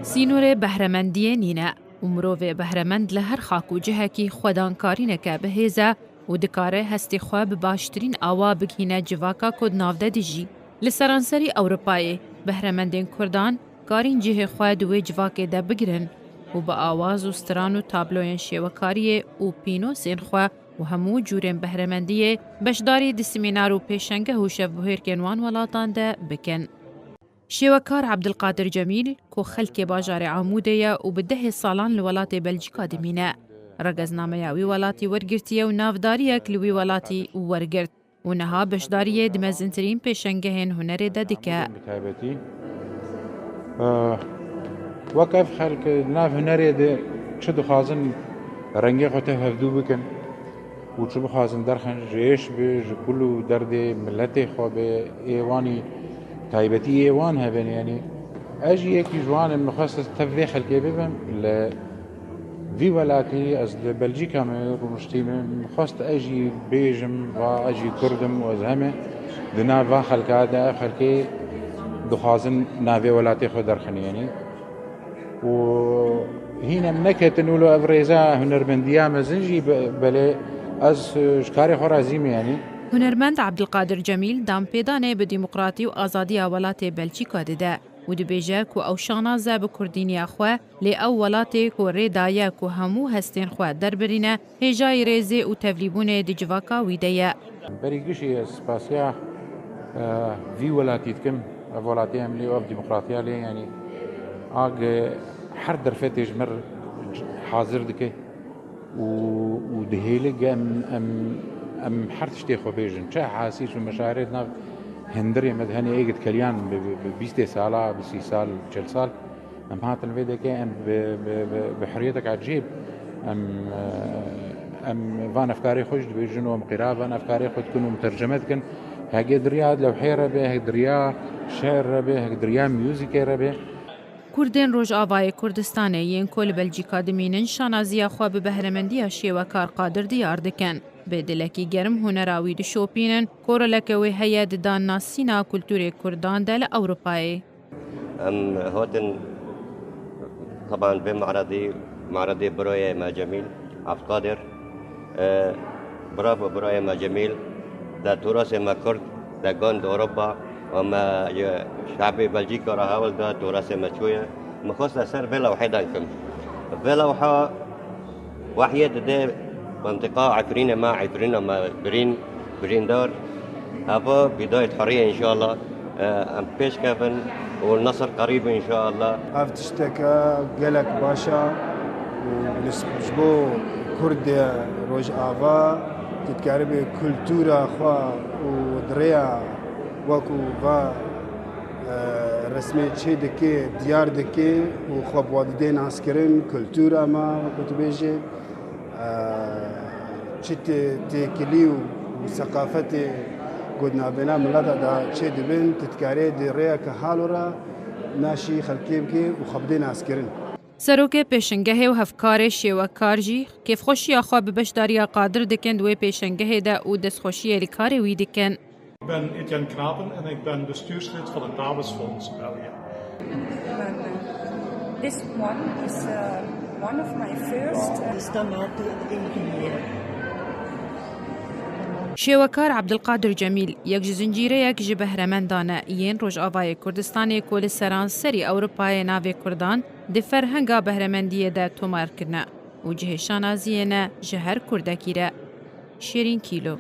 سینور بهرمندی نینه و مروف بهرمند لهر خاک و جهکی خودانکارینکه بهیزه و دکاره هستی خواه بباشترین آوا بگهینه جواکا کد نافده دیجی. لسرانسری اوروپای بهرمندین کردان کارین جه خواه دوی جواکه ده بگرن و با آواز و ستران و تابلوین شیوکاری و پینوسین خواه و همو جورین بهرمندیه بشداری دی سمینار و پیشنگه و شفبهیر کنوان ولاتان ده بکن. شیوکار عبدالقادر جمیل که خلک باجار عموده و به 10 سالان لولات بلژیکا دمینه. رگزنامه وی ولاتی ورگرتیه و نافداریه کلوی ولاتی ورگرت و نها بشداریه دمزنترین پیشنگهین هنر دادکه. وقف خلق ناف هنری ده چه دخوازن رنگی خواته هفدو بکن و چه بخوازن درخن جیش به جکلو درد ملت خواه به ایوانی تایبتی ایوان هبن یعنی اجی یکی جوان مخصص تفوی خلقی ببن في ولاتي از بلجيكا رونشتي خواست اجي بيجم و اجي كردم و ازهمه دنا و خلقا دا خلقي دخوازن نافي ولاتي خو درخني يعني و هنا منكت نقولو افريزا هنرمنديا مزنجي بله از شكاري خو رازيم يعني هنرمند عبدالقادر جمیل دام پیدانه به دموکراتی و آزادی ولات بلژیکا ده و دبیجه که او شانازه به کردینی خواه لی او ولاتی که ریدایه که همو هستین خواه در برینه هجای ریزی و تفلیبون دی جواکا ویده. بریگشی سپاسیا وی ولاتی تکم ولاتی هم لی و دموکراتیا لی یعنی آگ هر درفتش مر حاضر دکه و دهیلگ ام حرتشتي خو بيجن چه حاسيش ومشاعرنا هندري مدهني ايجد كليان ب 20 ساله ب 6 سال 40 سال ام هات الفيديو كان بحريتك عجيب ام فان افكاري خوش بيجن ومقرا فان افكاري خو تكون مترجمات كن هاجي دريا لو حيره به دريا شعر به دريا ميوزيك به کردین روز آوای کردستانه ین کل بلژیکا دمینن شانازی خو به بهرمندی شیوکار قادر دیار دکن. به دلکی گرم هنراوی د شوپینن کورلکوی هیئت دان ناسینا کلتور کردان دل اروپای. هاتن طبعا بمعرضي براي ما جميل عبد القادر برافو براي ما جميل ده تراث ما كرد ده جاند اوروبا وما شعبي بلجيكا راهول ده تراث ما شويه مخصص سر بلا وحيدا كم بلا وحا وحيد ده منطقة عفرينة ما برين دار هذا بداية حرية إن شاء الله أم بيش كفن والنصر قريب إن شاء الله. أفتشتكى قلق باشا ونسبو كرد روج آفا تتكاربي كولتورا خوا ودريا وكو با رسمي تشي دكي ديار دكي وخواب والدين عسكرين كولتورا ما كتبيجي چت تکلیو و ثقافت گودنا بنا ملتا دا چه دبن تتکاری دی ریا که حالو را ناشی خلکیم که و خبدین عسکرین. سروک پیشنگه و هفکار شیوکار جی کیف خوشی آخوا ببشداری قادر دکند و پیشنگه دا و دست خوشی لیکاری وی دکن. Ik ben Etienne Knapen en ik ben bestuurslid van het Tabelsfonds België. This one is one of my first. شیوکار عبدالقادر جمیل یک زنجیره یک جبهرمندانه ین روز آوای کردستانی کل سرانسری اوروپای ناوی کردان دی فرهنگا بهرمندیه ده تومار کرنه و جه شانازیه نه جهر کردکیره شیرین کیلو.